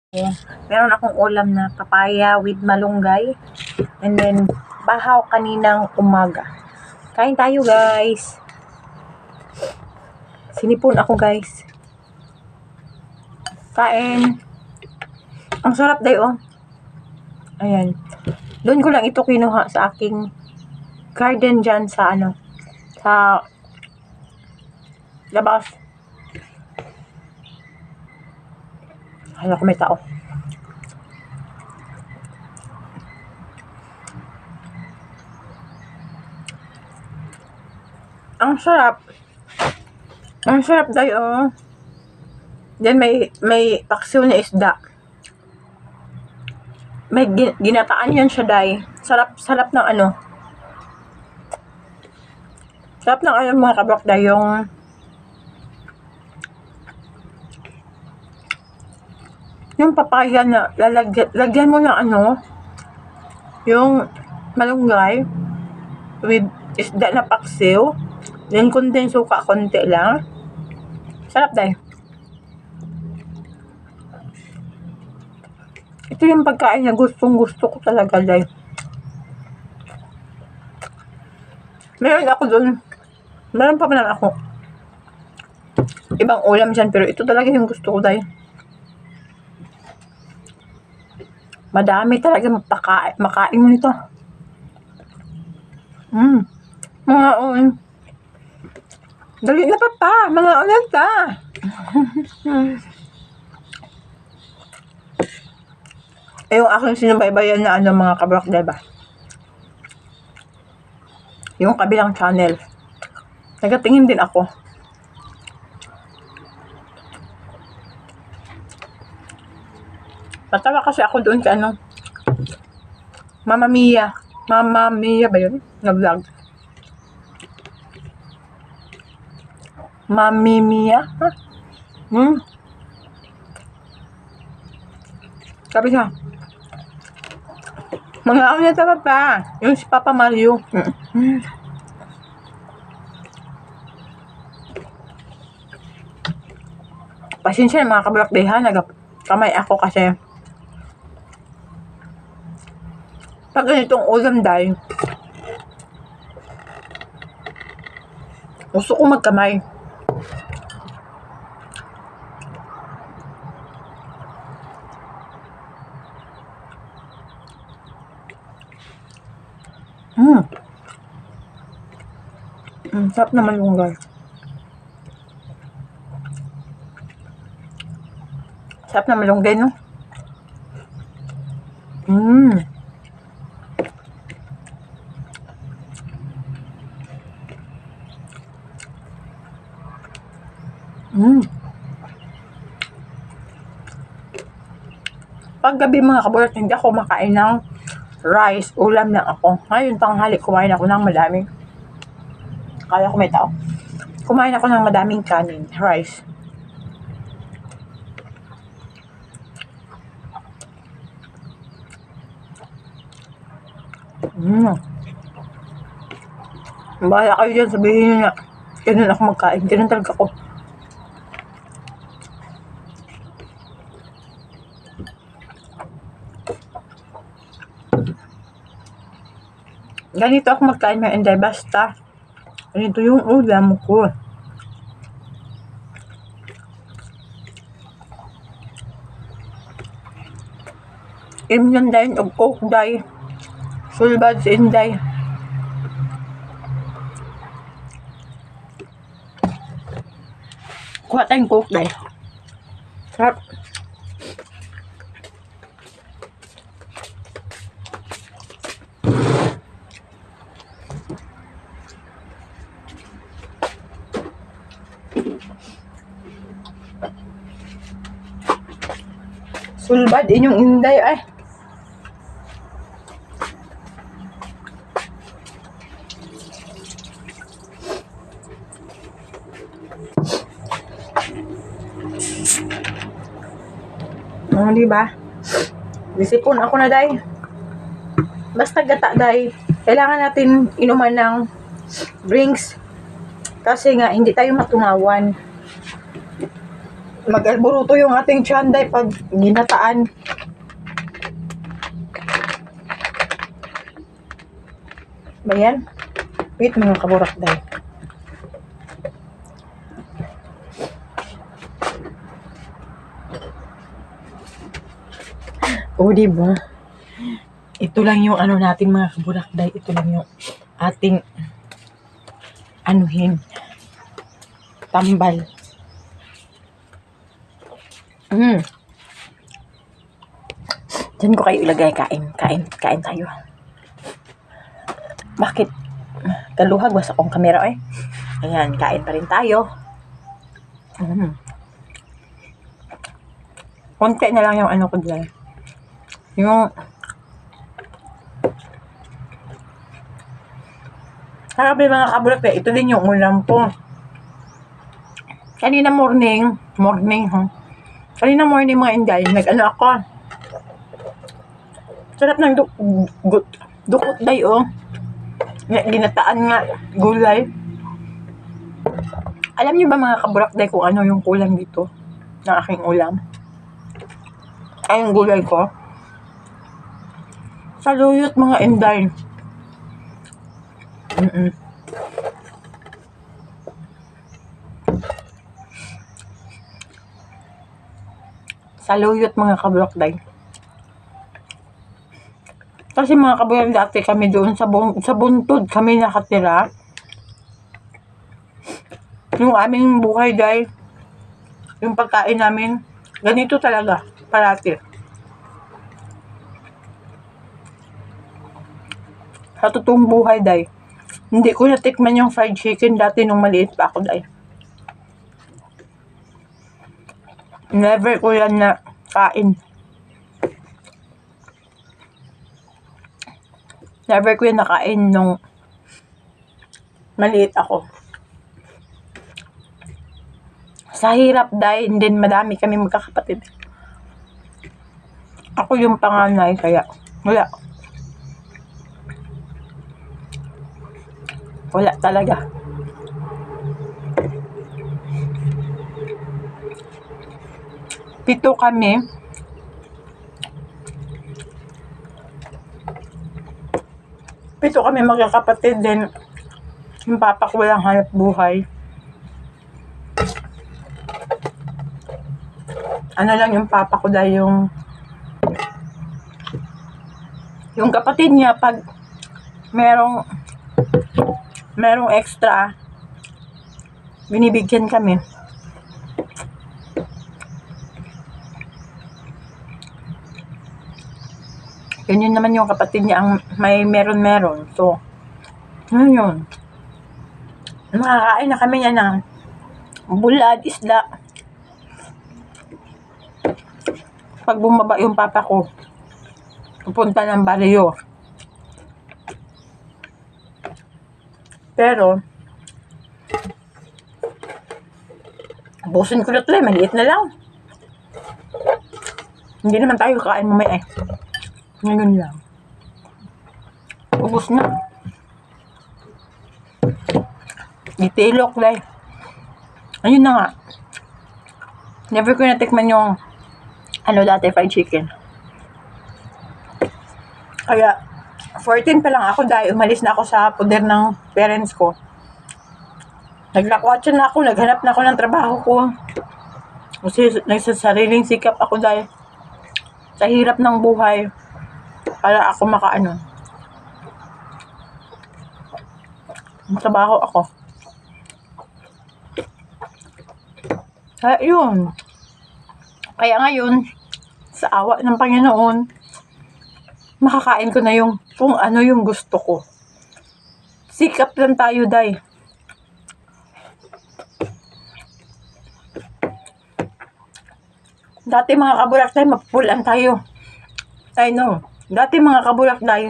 Meron akong ulam na papaya with malunggay. And then, bahaw kaninang umaga. Kain tayo, guys. Sinipon ako, guys. Kain. Ang sarap day, oh. Ayan. Doon ko lang ito kinuha sa aking garden dyan sa sa labas. Hala ko may tao. Ang sarap. Ang sarap day, oh. Then may paksiw na isda. May ginataan yan siya day. Sarap ng Sarap ng mga kabak day yung papaya na lagyan mo ng yung malunggay with isda na paksiw, then konting suka, konti lang. Sarap day. Ito yung pagkain na gustong gusto ko talaga day. Meron ako doon. Meron pa man ako ibang ulam dyan, pero ito talaga yung gusto ko day. Madami talaga makain mo nito. Mga dali na papa, mga ulan ka. Yung aking sinubaybayan na mga kabrok, diba? Yung kabilang channel. Nagatingin din ako. Natawa kasi ako doon sa Mama Mia. Mama Mia ba yun? Na-vlog. Mami Mia? Ha? Sabi siya, mga na tawa pa. Yung si Papa Mario. Pasensya na mga kablakdehan. Nagkamay ako kasi pag ganitong ulam day, gusto ko magkamay. Sarap naman yung guys. Sarap na malunggay, no? Paggabi mga kabulat, hindi ako makain ng rice. Ulam lang ako. Ngayon tanghali, kumain ako ng madaming. Kaya ko may tao. Kumain ako ng madaming kanin. Rice. Bahala kayo dyan, sabihin nyo na ganun ako magkain, ganun talaga ako. Ganito ako magkain mga inday, basta ganito yung ulam ko. Imyon day, og coke day, sulbad sa inday. Kuha tayong coke day. Sarap. Sulbad inyong inday ay. Diba? Disipon ako na day. Basta gata day. Kailangan natin inuman ng drinks. Kasi nga hindi tayo matunawan. mag-alburuto yung ating tiyan day pag ginataan. Ba yan? Wait mga kaburak day. O diba? Ito lang yung ano natin mga kaburak day. Ito lang yung ating anuhin. Tambal. Diyan ko kayo ilagay. Kain tayo. Bakit? Kaluhag basta akong kamera eh. Ayan, kain pa rin tayo. Konti na lang yung ano ko dyan. Yung sabi mga kabulat eh, ito din yung ulam ko. Kanina morning Kanina morning mga Inday, nag-ano ako. Sarap ng dukot day oh. Ginataan nga, gulay. Alam niyo ba mga kabulat day kung ano yung kulang dito ng aking ulam? Ay, yung gulay ko. Saluyot mga Inday. Saluyot mga kablokday. Kasi mga kabuyan dati kami doon sa Buntod kami nakatira. Yung aming buhay day, yung pagkain namin, ganito talaga, parati. Sa totoong buhay day, hindi ko natikman yung fried chicken dati nung maliit pa ako day. Never ko yan na kain. Never ko yan nakain nung maliit ako. Sa hirap dahil din madami kami magkakapatid. Ako yung panganay kaya wala talaga. Pito kami. Pito kami magkakapatid din. Yung papa ko walang hanap buhay. Ano lang yung papa ko dahil yung kapatid niya pag merong extra binibigyan kami. Yun naman yung kapatid niya ang may meron. So, yun. Makakain na kami niya ng bulad, isda. Pag bumaba yung papa ko, pupunta ng baryo. Pero, busin ko na ito maliit na lang. Hindi naman tayo kain mamaya eh. Ngayon lang. Ubus na. Itilok lang. Ayun na nga. Never ko natikman yung dati fried chicken. Kaya 14 pa lang ako dahil umalis na ako sa poder ng parents ko. Naglakwatsan na ako, naghanap na ako ng trabaho ko. Kasi nagsasariling sikap ako dahil sa hirap ng buhay para ako trabaho ako. Kaya yun. Kaya ngayon, sa awa ng Panginoon, makakain ko na yung kung ano yung gusto ko. Sikap lang tayo, day. Dati mga kabulak day, mapupulan tayo. I know. Dati mga kabulak day,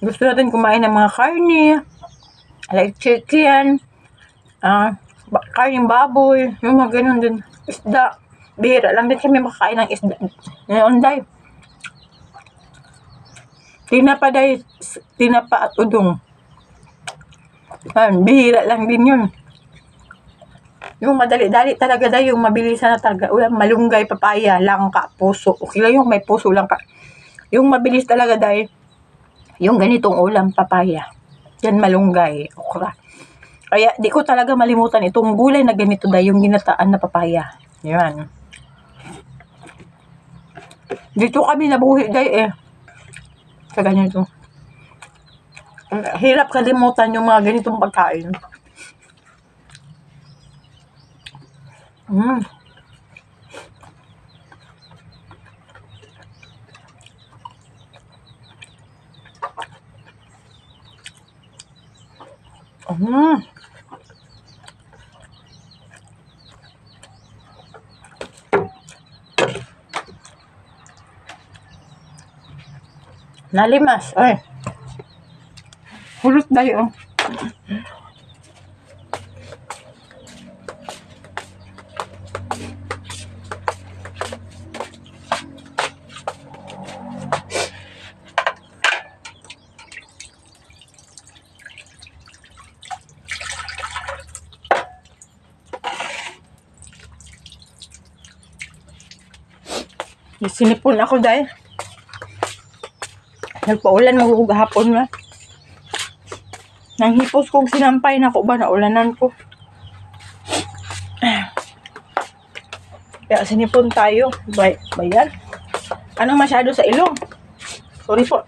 gusto natin kumain ng mga karne, like chicken, karneng baboy, yung mga ganun din. Isda. Bihira lang din kami makakain ng isda. Ngayon day, tinapa at udong. Bihira lang din yun. Yung madali-dali talaga dahil yung mabilisan na talaga. Ulam, malunggay, papaya, langka, puso. Okay lang yung may puso lang ka. Yung mabilis talaga dahil yung ganitong ulam, papaya. Yan malunggay, okra. Kaya di ko talaga malimutan itong gulay na ganito dahil yung ginataan na papaya. Yan. Dito kami nabuhi dahil sa ganito. Hirap kalimutan yung mga ganitong pagkain. Mm. Mm. Nalimas. Ay. Hulot dayo. Sinipon ako dahil nagpaulan mo hapon na. Nang hipos kong sinampay na ko ba na ulanan ko. Kaya sinipon tayo. Bayan. Anong masyado sa ilong? Sorry po.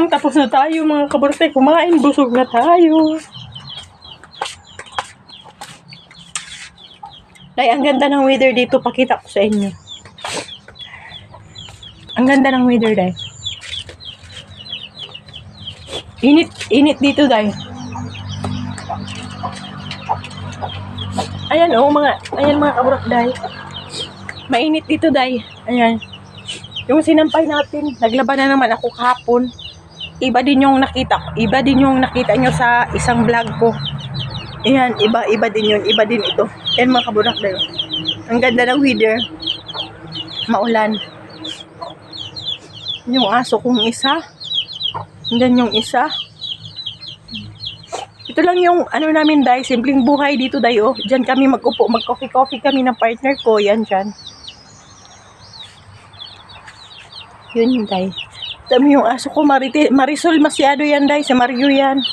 Tapos na tayo mga kabarte. Kumain, busog na tayo. Ay, ang ganda ng weather dito. Pakita ko sa inyo. Ang ganda ng weather, Day. Init dito, Day. Ayan, mga kaburak, Day. Mainit dito, Day. Ayan. Yung sinampay natin, naglaba na naman ako kahapon. Iba din yung nakita nyo sa isang vlog ko. Ayan, iba din yun. Iba din ito. Ayan mga kaburak, Day. Ang ganda ng weather. Maulan. Yung aso kong isa. Hanggang yung isa. Ito lang yung namin, Day. Simpleng buhay dito, Day. Oh. Diyan kami mag-upo. Mag-coffee kami ng partner ko. Yan, dyan. Yun yung, Day. Dami yung aso ko. Marisol masyado yan, Day. Si Mario yan.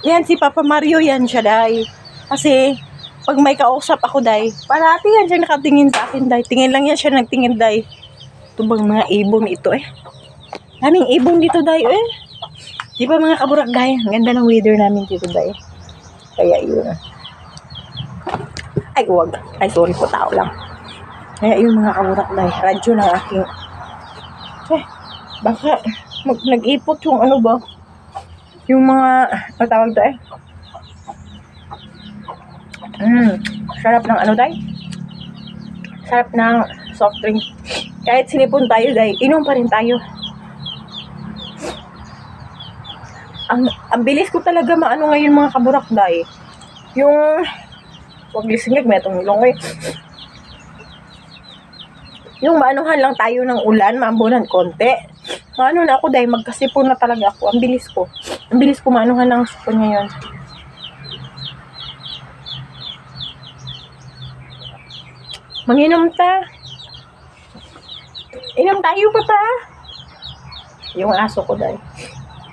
Yan, si Papa Mario yan siya, Day. Kasi, pag may kausap ako, Day, parati yan siya nakatingin sa akin, Day. Tingin lang yan siya nagtingin, Day. Ito bang mga ibon ito, Daming ibon dito, Day, Di ba mga kaburak, Day? Ang ganda ng weather namin dito, Day. Kaya yun. Ay, huwag. Ay, sorry po, tao lang. Kaya yun mga kaburak, Day. Radyo ng aking... baka nag-ipot yung yung mga matawag to sarap ng Day. Sarap ng soft drink. Kahit sinipon tayo, Day, inom pa rin tayo. Ang bilis ko talaga ngayon mga kaburak, Day. Yung wag lisingig, may itong ilong yung maanuhan lang tayo ng ulan, maambunan konti. Maano na ako, Day, magkasipon na talaga ako. Ang bilis ko maanuhan ng sipon ngayon. Manginom ta. Inom tayo, Papa. Yung aso ko, Day.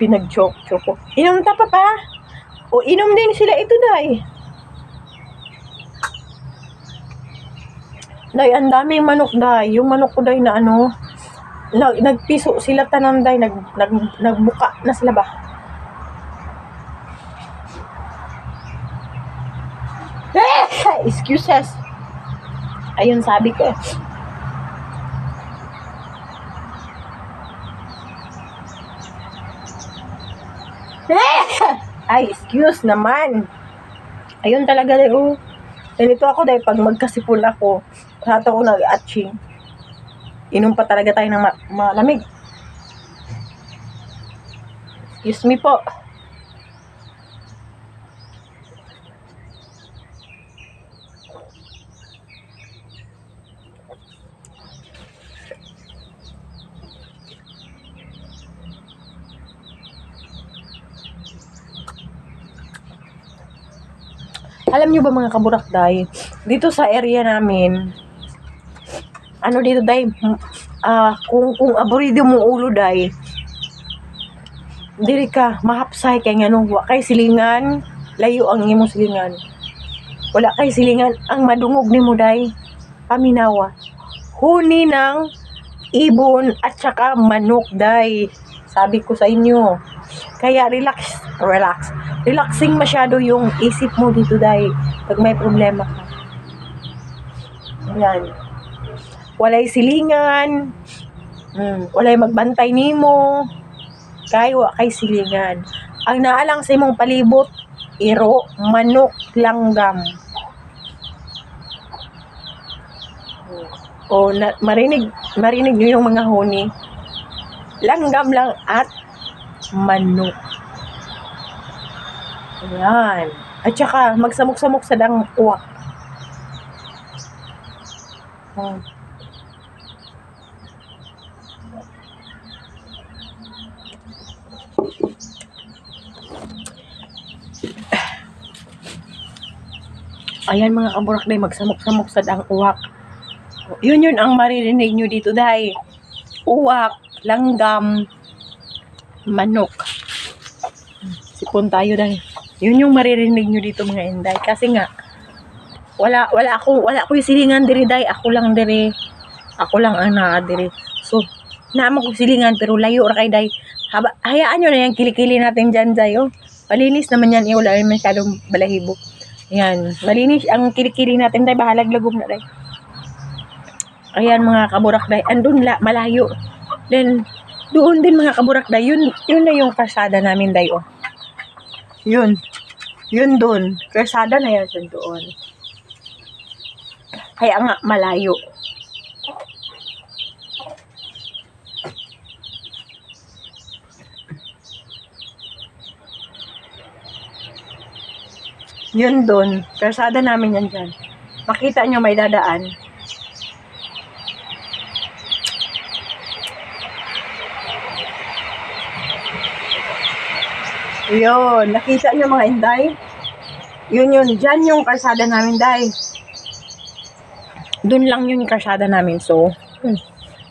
Pinag-joke ko. Inom ta, Papa. O, inom din sila ito, Day. Day, ang daming manok, Day. Yung manok ko, Day, na nagpiso sila tanan, Day. Nagbuka na sila ba? Excuses. Ayun, sabi ko. Ay, excuse naman. Ayun talaga, Day. Ganito ako, Day. Pag magkasipon ako, lahat ako nag-atching. Inom pa talaga tayo ng malamig. Excuse me po. Alam nyo ba mga kaburakday, dito sa area namin, ano dito day, kung aburido mo ulo day, diri ka mahapsay kay ngano wa kay silingan, layo ang imong silingan. Wala kay silingan, ang madungog nimo day, paminawa. Huni ng ibon at saka manok day. Sabi ko sa inyo. Kaya relaxing masyado yung isip mo dito day pag may problema ka. Yan. Walay silingan. Walay magbantay nimo. Kay wa kay silingan. Ang naalang sa imong palibot, iro, manok, langgam. O marinig niyo yung mga huni. Langgam lang at manok. Ayan. At saka magsamok-samok sa dangwa. Ayan mga kaburakday, magsamok-samok sa uwak. Yun ang maririnig nyo dito day. Uwak, langgam, manok. Sipon tayo day. Yun yung maririnig nyo dito mga inday. Kasi nga, wala ko yung silingan diri day. Ako lang ang naa diri. So, naman ko silingan pero layo ra kay day. Hayaan nyo na yung kilikili natin dyan day. Oh. Malinis naman yan. Wala rin masyadong balahibo. Yan. Malinis ang kilikili natin day. Bahalag lagom na day. Ayan mga kaburakday, andun malayo. Then, doon din mga kaburakday, yun na yung kalsada namin day, oh. Yun doon. Kalsada na yan doon. Kaya nga, malayo. Yun doon. Kalsada namin yan dyan. Makita nyo may dadaan. Yun, nakita nyo mga inday? Yun, dyan yung kalsada namin, day. Doon lang yung kalsada namin, so,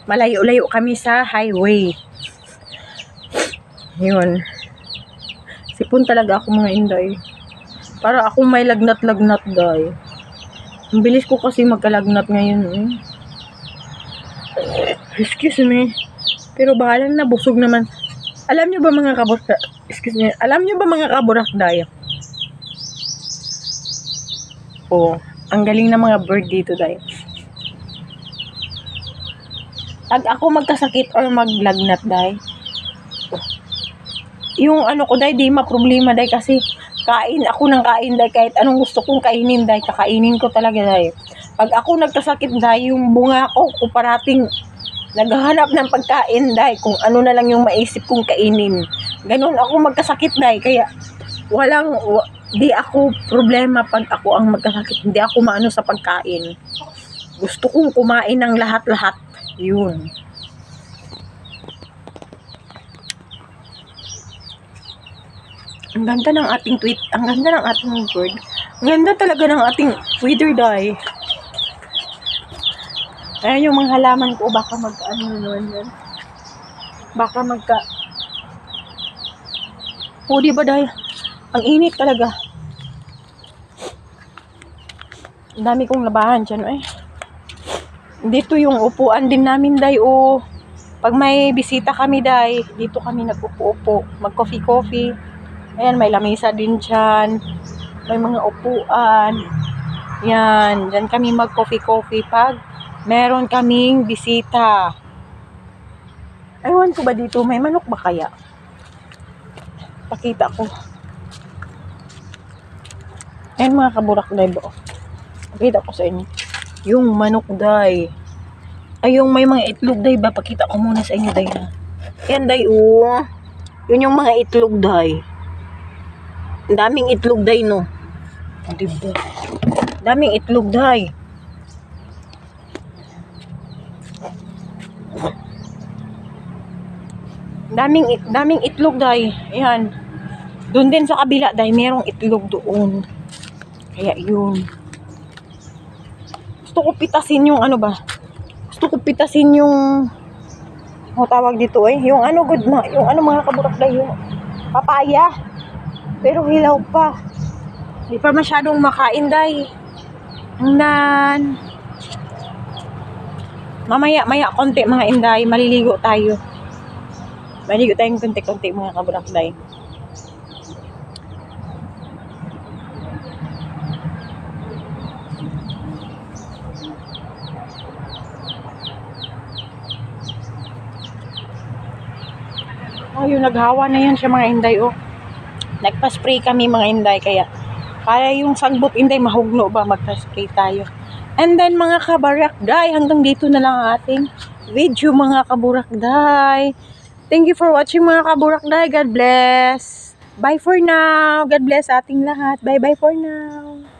malayo-layo kami sa highway. Yun. Sipon talaga ako mga inday. Para ako may lagnat-lagnat, day. Ang bilis ko kasi magkalagnat ngayon, Excuse me. Pero bahala na, busog naman. Alam nyo ba mga kaburakday? Oh, ang galing ng mga bird dito, day. Pag ako magkasakit or maglagnat, day, yung ano ko, day, di ma-problema, day, kasi kain ako ng kain, day, kahit anong gusto kong kainin, day, kakainin ko talaga, day. Pag ako nagkasakit, day, yung bunga ko, parating naghahanap ng pagkain, day, kung ano na lang yung maisip kong kainin. Ganun ako magkasakit, day, kaya di ako problema pag ako ang magkasakit. Hindi ako maano sa pagkain. Gusto kong kumain ng lahat-lahat. Yun. Ang ganda ng ating tweet. Ang ganda ng ating bird. Ang ganda talaga ng ating weather, day. Ayan yung mga halaman ko, baka yan. Baka diba, day? Ang init talaga. Ang dami kong labahan dyan, Dito yung upuan din namin, day, Pag may bisita kami, day, dito kami nag-upo-upo. Mag-coffee-coffee. Ayan, may lamesa din dyan. May mga upuan. Yan, dyan kami mag-coffee-coffee pag meron kaming bisita. Ewan ko ba dito, may manok ba kaya? Pakita ko. Ayan mga kaburakday ba? Pakita ko sa inyo. Yung manok, day. Ay, yung may mga itlog, day ba? Pakita ko muna sa inyo, day, na. Ayan, day, Yun yung mga itlog, day. Ang daming itlog, day, no? Diba? Daming itlog, day. Daming itlog, day. Ayan. Doon din sa kabila, day, merong itlog doon. Kaya yun. Gusto ko pitasin yung ano ba? Gusto ko pitasin yung tawag dito yung ano good na, yung ano mga kaburakday, yung papaya. Pero hilaw pa. Hindi pa masyadong makain, day. Hangdan. Mamaya konti mga inday, maliligo tayo. Maliligo tayong konti-konti mga kaburakday. Yung naghawa na yan siya mga inday, Nagpa-spray kami mga inday, kaya para yung sagbot inday mahugno ba, magpa-spray tayo. And then mga kaburakday, hanggang dito na lang ang ating video mga kaburakday. Thank you for watching mga kaburakday. God bless. Bye for now. God bless ating lahat. Bye for now.